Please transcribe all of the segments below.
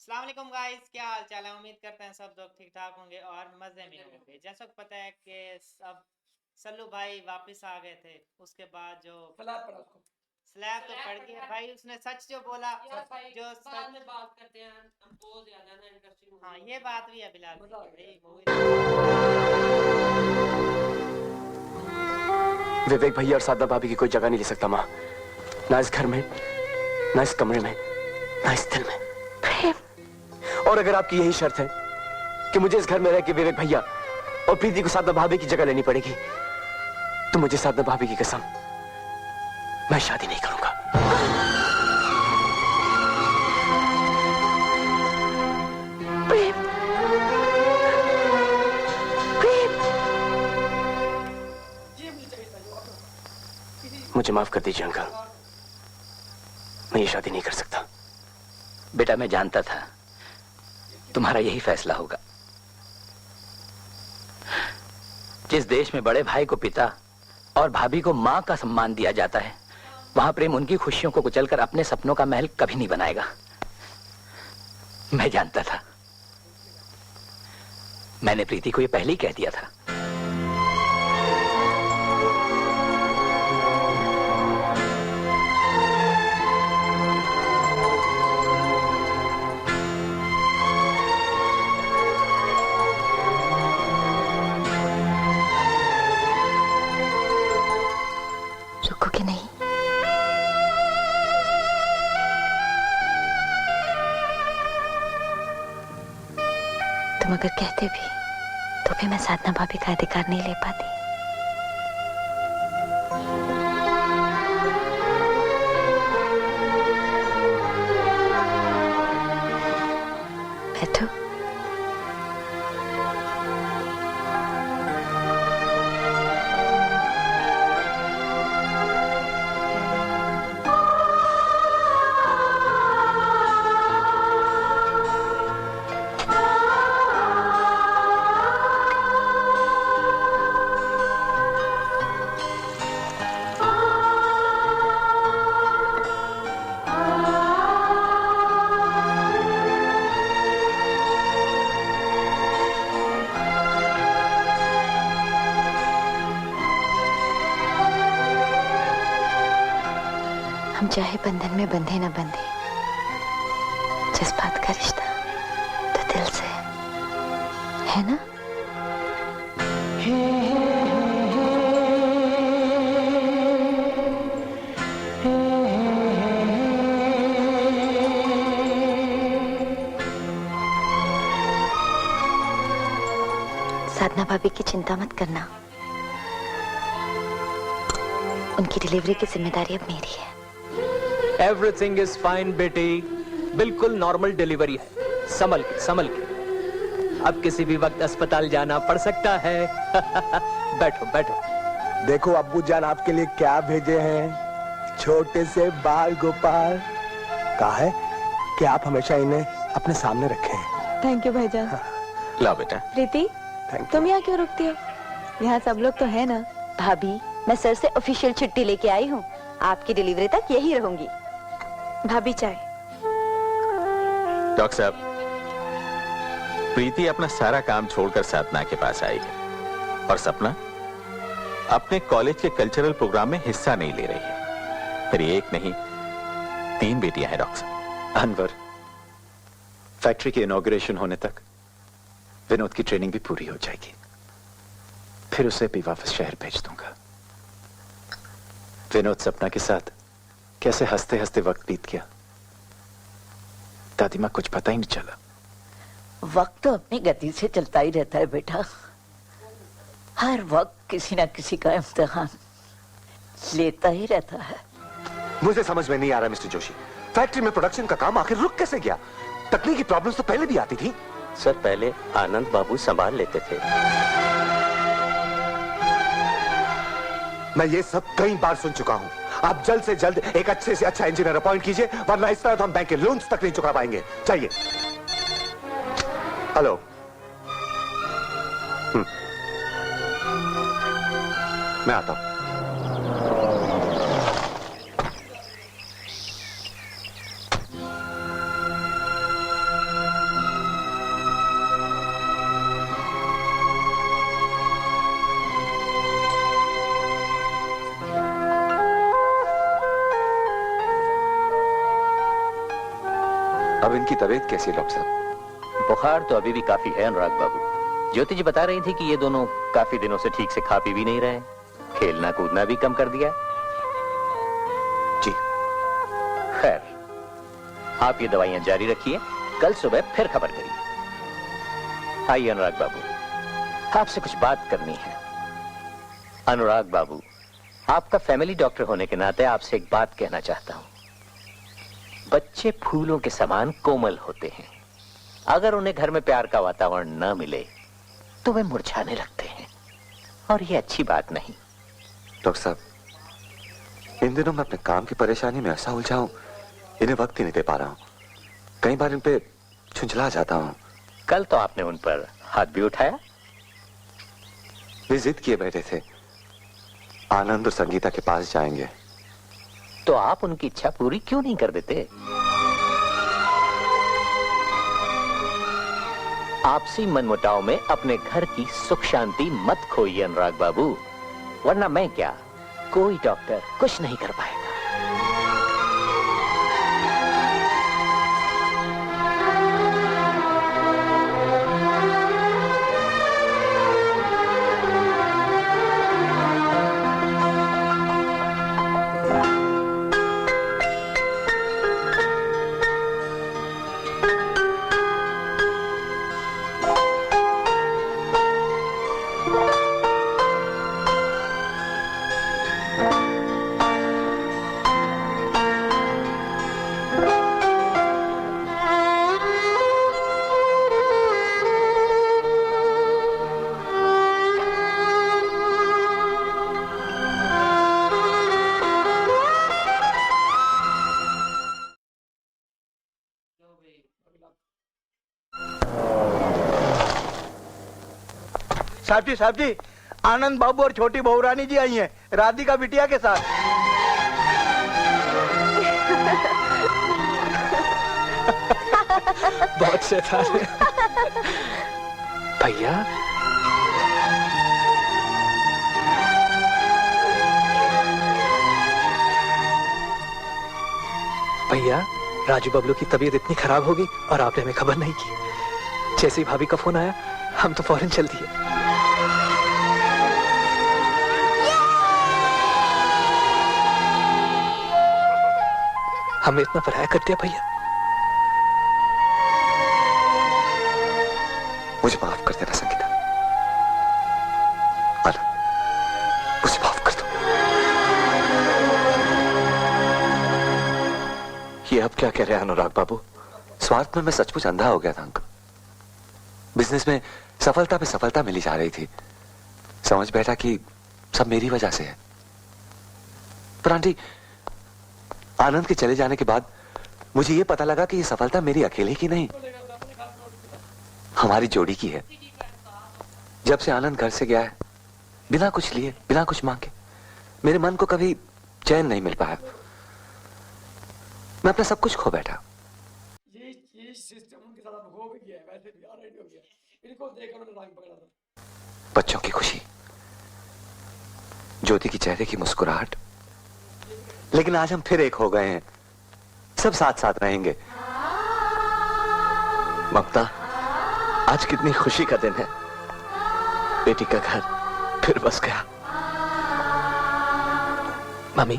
अस्सलाम वालेकुम गाइस, क्या हाल चाल है। उम्मीद करते हैं सब लोग ठीक ठाक होंगे और मज़े में होंगे। जैसा कि पता है कि सब सल्लू भाई वापस आ गए थे। उसके बाद जो स्लैब पड़ा उसको। स्लैब तो पड़ गया भाई, उसने सच जो बोला यार भाई जो बाद सच। में बात करते हैं, हम बहुत ज्यादा ना इंटरेस्टिंग हाँ ये बात भी है बिलाल मजा आ भाई, गया। मूवी विवेक भैया और साधना भाभी की कोई जगह नहीं ले सकता माँ। ना इस घर में, ना इस कमरे में, ना इस दिल में। प्रेम। और अगर आपकी यही शर्त है कि मुझे इस घर में रह के विवेक भैया और प्रीति को साधना भाभी की जगह लेनी पड़ेगी, तो मुझे साधना भाभी की कसम, मैं शादी नहीं करूंगा। प्रेम, प्रेम। ये मुझे चाहिए था, जो मुझे माफ कर दीजिए अंकल, मैं ये शादी नहीं कर सकता। बेटा मैं जानता था तुम्हारा यही फैसला होगा। जिस देश में बड़े भाई को पिता और भाभी को मां का सम्मान दिया जाता है, वहां प्रेम उनकी खुशियों को कुचलकर अपने सपनों का महल कभी नहीं बनाएगा। मैं जानता था, मैंने प्रीति को ये पहले ही कह दिया था। रुकोगे नहीं? तुम अगर कहते भी तो भी मैं साधना भाभी का अधिकार नहीं ले पाती। बैठो। हम चाहे बंधन में बंधे न बंधे, जज्बात का रिश्ता तो दिल से है ना? साधना भाभी की चिंता मत करना, उनकी डिलीवरी की जिम्मेदारी अब मेरी है। एवरीथिंग इज फाइन बेटी, बिल्कुल नॉर्मल डिलीवरी है। संभल के संभल के, अब किसी भी वक्त अस्पताल जाना पड़ सकता है। बैठो बैठो। देखो अब्बू जान आपके लिए क्या भेजे हैं, छोटे से बाल गोपाल। कहा है कि आप हमेशा इन्हें अपने सामने रखें। थैंक यू भाईजान। लाओ बेटा। प्रीति, थैंक तुम यहाँ क्यों रुकती हो? यहाँ सब लोग तो है ना। भाभी, मैं सर से ऑफिशियल छुट्टी लेके आई हूँ, आपकी डिलीवरी तक यही रहूंगी। भाभी चाय। डॉक्टर साहब, प्रीति अपना सारा काम छोड़कर साधना के पास आई है और सपना अपने कॉलेज के कल्चरल प्रोग्राम में हिस्सा नहीं ले रही है। फिर एक नहीं 3 बेटियां हैं डॉक्टर साहब। अनवर, फैक्ट्री की इनॉग्रेशन होने तक विनोद की ट्रेनिंग भी पूरी हो जाएगी, फिर उसे भी वापस शहर भेज दूंगा। विनोद सपना के साथ कैसे हंसते हंसते वक्त बीत गया, दादी माँ कुछ पता ही नहीं चला। वक्त तो अपनी गति से चलता ही रहता है बेटा, हर वक्त किसी ना किसी का इम्तिहान लेता ही रहता है। मुझे समझ में नहीं आ रहा मिस्टर जोशी, फैक्ट्री में प्रोडक्शन का काम आखिर रुक कैसे गया? तकनीकी प्रॉब्लम्स तो पहले भी आती थी। सर पहले आनंद बाबू संभाल लेते थे। मैं ये सब कई बार सुन चुका हूं। आप जल्द से जल्द एक अच्छे से अच्छा इंजीनियर अपॉइंट कीजिए, वरना इस तरह तो हम बैंक के लोन्स तक नहीं चुका पाएंगे। चाहिए। हेलो। मैं आता हूं। अब इनकी तबीयत कैसी है डॉक्टर साहब? बुखार तो अभी भी काफी है अनुराग बाबू। ज्योति जी बता रही थी कि ये दोनों काफी दिनों से ठीक से खा पी भी नहीं रहे, खेलना कूदना भी कम कर दिया। जी। खैर, आप ये दवाइयां जारी रखिए, कल सुबह फिर खबर करिए। आइए अनुराग बाबू, आपसे कुछ बात करनी है। अनुराग बाबू, आपका फैमिली डॉक्टर होने के नाते आपसे एक बात कहना चाहता हूं। बच्चे फूलों के समान कोमल होते हैं, अगर उन्हें घर में प्यार का वातावरण न मिले तो वे मुरझाने लगते हैं, और ये अच्छी बात नहीं। डॉक्टर साहब, इन दिनों मैं अपने काम की परेशानी में ऐसा उलझा हूं, इन्हें वक्त ही नहीं दे पा रहा हूं। कई बार इन पे झुंझला जाता हूं। कल तो आपने उन पर हाथ भी उठाया। वे जिद किए बैठे थे, आनंद और संगीता के पास जाएंगे। तो आप उनकी इच्छा पूरी क्यों नहीं कर देते? आपसी मनमुटाव में अपने घर की सुख शांति मत खोइए अनुराग बाबू, वरना मैं क्या, कोई डॉक्टर कुछ नहीं कर पाएगा। साहब जी, आनंद बाबू और छोटी बहुरानी जी आई हैं, राधिका बिटिया के साथ। बहुत शैतान है। भैया, भैया, राजू बबलू की तबीयत इतनी खराब होगी और आपने हमें खबर नहीं की। जैसे ही भाभी का फोन आया, हम तो फौरन चल दिए। हमें इतना पराया कर दिया भैया। मुझे माफ कर देना संगीता। आनंद, मुझे माफ कर दो। ये अब क्या कह रहे हैं अनुराग बाबू? स्वार्थ में मैं सचमुच अंधा हो गया था अंकल। बिजनेस में सफलता पे सफलता मिली जा रही थी, समझ बैठा कि सब मेरी वजह से है। पर आंटी, आनंद के चले जाने के बाद मुझे यह पता लगा कि ये सफलता मेरी अकेले की नहीं, हमारी जोड़ी की है। जब से आनंद घर से गया है, बिना कुछ लिए, बिना कुछ मांगे, मेरे मन को कभी चैन नहीं मिल पाया। मैं अपना सब कुछ खो बैठा। ये सिस्टम उनके साथ अब हो भी गया है, वैसे भी ऑलरेडी हो गया। इनको देखकर उन्होंने रंग पकड़ा था। बच्चों की खुशी, ज्योति की चेहरे की मुस्कुराहट, लेकिन आज हम फिर एक हो गए हैं, सब साथ साथ रहेंगे। ममता, आज कितनी खुशी का दिन है। बेटी का घर फिर बस गया। मम्मी,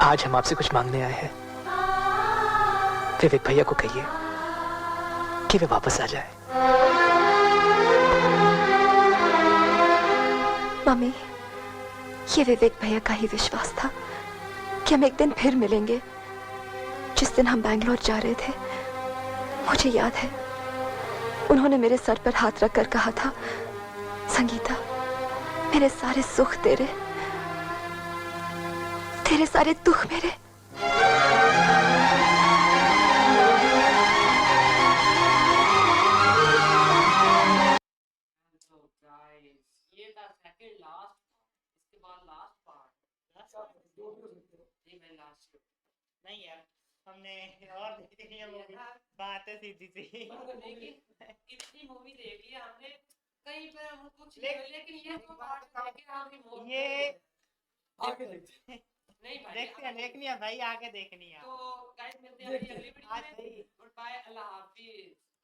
आज हम आपसे कुछ मांगने आए हैं। विवेक भैया को कहिए कि वे वापस आ जाए। मम्मी, ये विवेक भैया का ही विश्वास था कि हम एक दिन फिर मिलेंगे। जिस दिन हम बैंगलोर जा रहे थे, मुझे याद है उन्होंने मेरे सर पर हाथ रखकर कहा था, संगीता, मेरे सारे सुख तेरे, तेरे सारे दुख मेरे। ये था सेकंड लास्ट, इसके बाद लास्ट पार्ट। जी मैं लास्ट नहीं यार, हमने और देखी है मूवी, बातें सीधी सी। इतनी मूवी देख ली हमने, कहीं पर हम कुछ लेकिन ये तो पार्ट देखे हम ये आगे देखते नहीं भाई देखते हैं, देखनी है भाई, आगे देखनी है। तो गाइस मिलते हैं अगली वीडियो आज में। भाई गुड बाय, अल्लाह हाफिज।